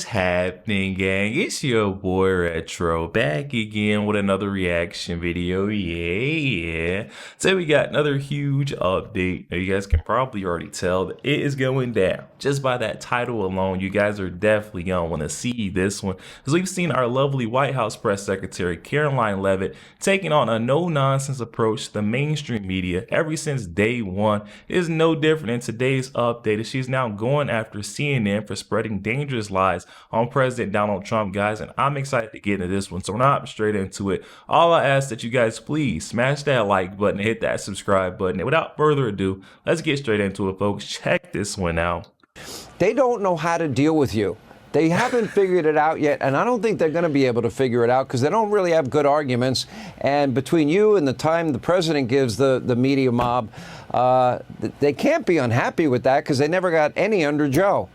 happening, gang? It's your boy Retro back again with another reaction video. Yeah. So we got another huge update. Now, you guys can probably already tell that it is going down. Just by that title alone, you guys are definitely going to want to see this one, because we've seen our lovely White House press secretary Karoline Leavitt taking on a no-nonsense approach to the mainstream media ever since day one. It is no different in today's update, as she's now going after CNN for spreading dangerous lies on President Donald Trump, guys, and I'm excited to get into this one, so we're not straight into it. All I ask that you guys please smash that like button and hit that subscribe button, and without further ado, let's get straight into it, folks. Check this one out. They don't know how to deal with you. They haven't figured it out yet, and I don't think they're going to be able to figure it out because they don't really have good arguments. And between you and the time the president gives the media mob, they can't be unhappy with that because they never got any under Joe.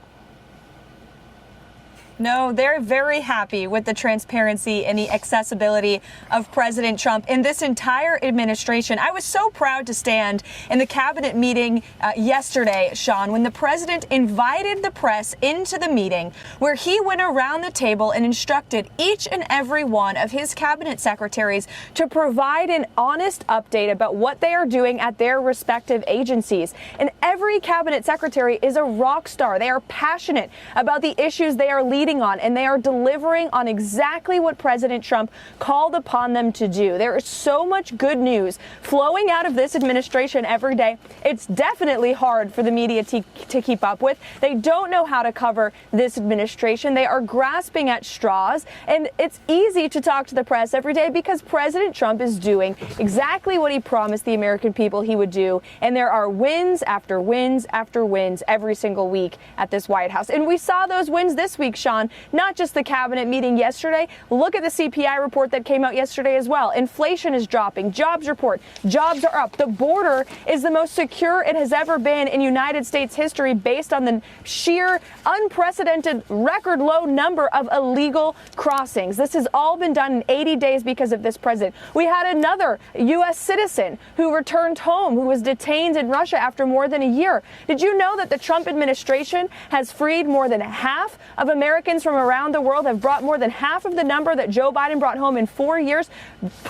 No, they're very happy with the transparency and the accessibility of President Trump in this entire administration. I was so proud to stand in the cabinet meeting yesterday, Sean, when the president invited the press into the meeting, where he went around the table and instructed each and every one of his cabinet secretaries to provide an honest update about what they are doing at their respective agencies. And every cabinet secretary is a rock star. They are passionate about the issues they are leading on, and they are delivering on exactly what President Trump called upon them to do. There is so much good news flowing out of this administration every day. It's definitely hard for the media to keep up with. They don't know how to cover this administration. They are grasping at straws, and it's easy to talk to the press every day because President Trump is doing exactly what he promised the American people he would do, and there are wins after wins after wins every single week at this White House. And we saw those wins this week, Sean. Not just the cabinet meeting yesterday. Look at the CPI report that came out yesterday as well. Inflation is dropping. Jobs report. Jobs are up. The border is the most secure it has ever been in United States history based on the sheer unprecedented record low number of illegal crossings. This has all been done in 80 days because of this president. We had another U.S. citizen who returned home, who was detained in Russia after more than a year. Did you know that the Trump administration has freed more than half of Americans from around the world, have brought more than half of the number that Joe Biden brought home in 4 years?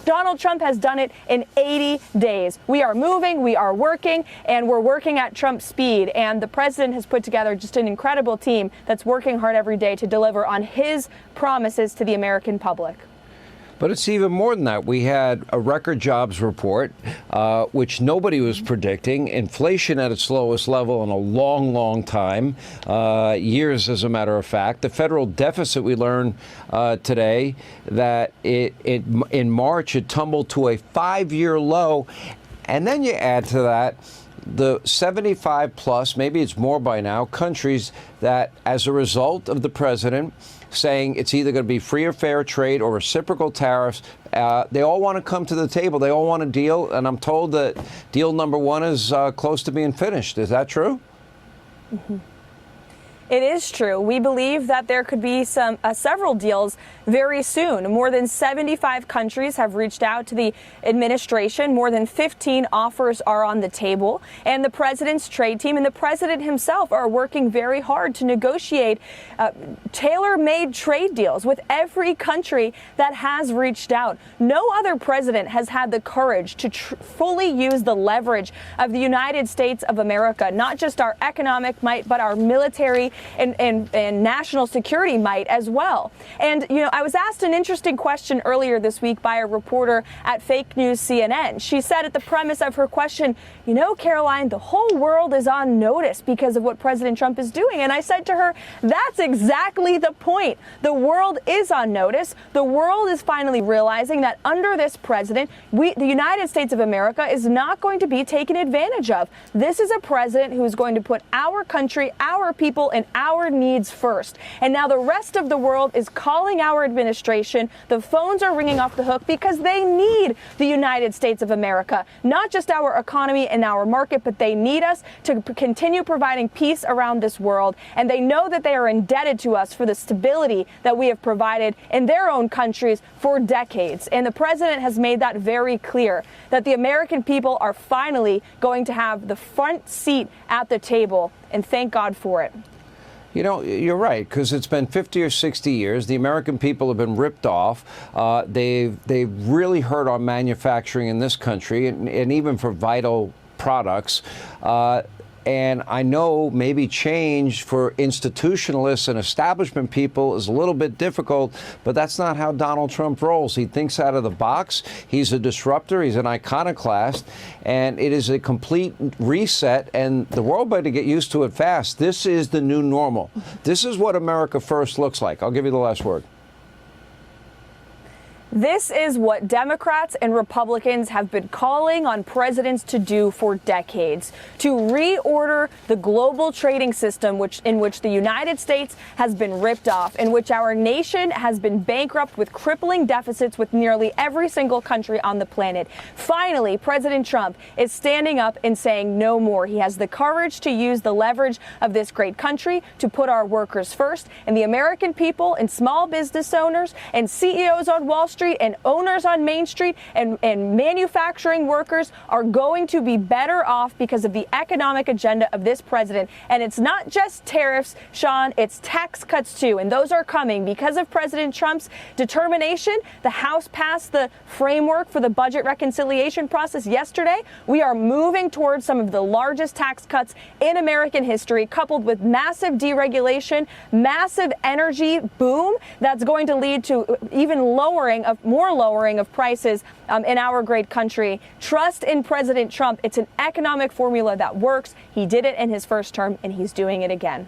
Donald Trump has done it in 80 days. We are moving, we are working, and we're working at Trump speed. And the president has put together just an incredible team that's working hard every day to deliver on his promises to the American public. But it's even more than that. We had a record jobs report, which nobody was predicting. Inflation at its lowest level in a long, long time, years as a matter of fact. The federal deficit, we learned today that in March it tumbled to a 5-year low. And then you add to that the 75 plus, maybe it's more by now, countries that, as a result of the president saying it's either going to be free or fair trade or reciprocal tariffs, they all want to come to the table. They all want a deal. And I'm told that deal number one is close to being finished. Is that true? Mm-hmm. It is true. We believe that there could be several deals very soon. More than 75 countries have reached out to the administration. More than 15 offers are on the table. And the president's trade team and the president himself are working very hard to negotiate tailor-made trade deals with every country that has reached out. No other president has had the courage to fully use the leverage of the United States of America, not just our economic might, but our military and national security might as well. And, you know, I was asked an interesting question earlier this week by a reporter at Fake News CNN. She said at the premise of her question, you know, Karoline, the whole world is on notice because of what President Trump is doing. And I said to her, that's exactly the point. The world is on notice. The world is finally realizing that under this president, the United States of America is not going to be taken advantage of. This is a president who is going to put our country, our people, and our needs first. And now the rest of the world is calling our administration. The phones are ringing off the hook because they need the United States of America, not just our economy and our market, but they need us to continue providing peace around this world. And they know that they are indebted to us for the stability that we have provided in their own countries for decades. And the president has made that very clear, that the American people are finally going to have the front seat at the table. And thank God for it. You know, you're right, because it's been 50 or 60 years. The American people have been ripped off. They've really hurt our manufacturing in this country, and even for vital products. And I know maybe change for institutionalists and establishment people is a little bit difficult, but that's not how Donald Trump rolls. He thinks out of the box. He's a disruptor. He's an iconoclast. And it is a complete reset. And the world better get used to it fast. This is the new normal. This is what America First looks like. I'll give you the last word. This is what Democrats and Republicans have been calling on presidents to do for decades, to reorder the global trading system in which the United States has been ripped off, in which our nation has been bankrupt with crippling deficits with nearly every single country on the planet. Finally, President Trump is standing up and saying no more. He has the courage to use the leverage of this great country to put our workers first, and the American people and small business owners and CEOs on Wall Street and owners on Main Street and manufacturing workers are going to be better off because of the economic agenda of this president. And it's not just tariffs, Sean, it's tax cuts too. And those are coming because of President Trump's determination. The House passed the framework for the budget reconciliation process yesterday. We are moving towards some of the largest tax cuts in American history, coupled with massive deregulation, massive energy boom that's going to lead to even more lowering of prices in our great country. Trust in President Trump. It's an economic formula that works. He did it in his first term, and he's doing it again.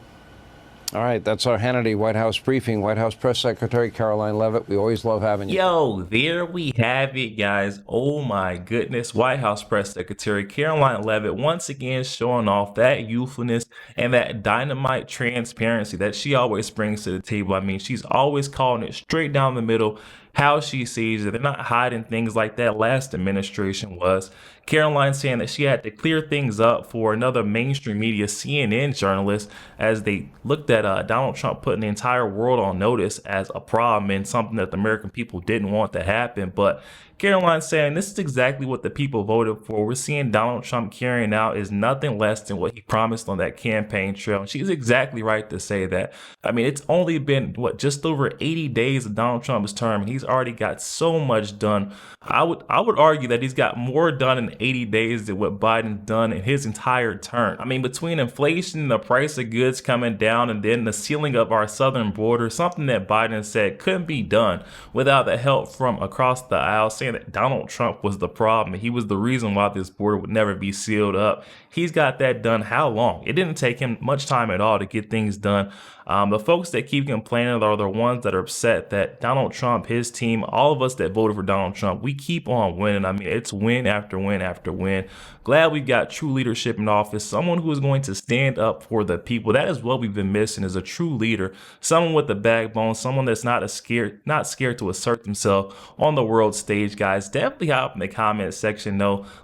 All right, that's our Hannity White House briefing. White House Press Secretary Karoline Leavitt. We always love having you. Yo, there we have it, guys. Oh my goodness. White House Press Secretary Karoline Leavitt once again showing off that youthfulness and that dynamite transparency that she always brings to the table. I mean, she's always calling it straight down the middle how she sees it. They're not hiding things like that last administration was. Karoline saying that she had to clear things up for another mainstream media CNN journalist as they looked at Donald Trump putting the entire world on notice as a problem and something that the American people didn't want to happen. But Karoline saying this is exactly what the people voted for. We're seeing Donald Trump carrying out is nothing less than what he promised on that campaign trail. And she's exactly right to say that. I mean, it's only been, just over 80 days of Donald Trump's term, and he's already got so much done. I would argue that he's got more done in 80 days than what Biden done in his entire term. I mean, between inflation, the price of goods coming down, and then the sealing of our southern border, something that Biden said couldn't be done without the help from across the aisle, saying that Donald Trump was the problem. He was the reason why this border would never be sealed up. He's got that done. How long? It didn't take him much time at all to get things done. The folks that keep complaining are the ones that are upset that Donald Trump, his team, all of us that voted for Donald Trump, we keep on winning. I mean, it's win after win after win. Glad we've got true leadership in office, someone who is going to stand up for the people. That is what we've been missing, is a true leader, someone with a backbone, someone that's not scared to assert themselves on the world stage. Guys, definitely hop in the comment section.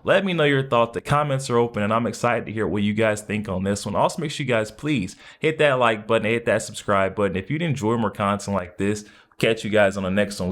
Let me know your thoughts. The comments are open, and I'm excited to hear what you guys think on this one. Also, make sure you guys please hit that like button, hit that subscribe button. If you'd enjoy more content like this, catch you guys on the next one.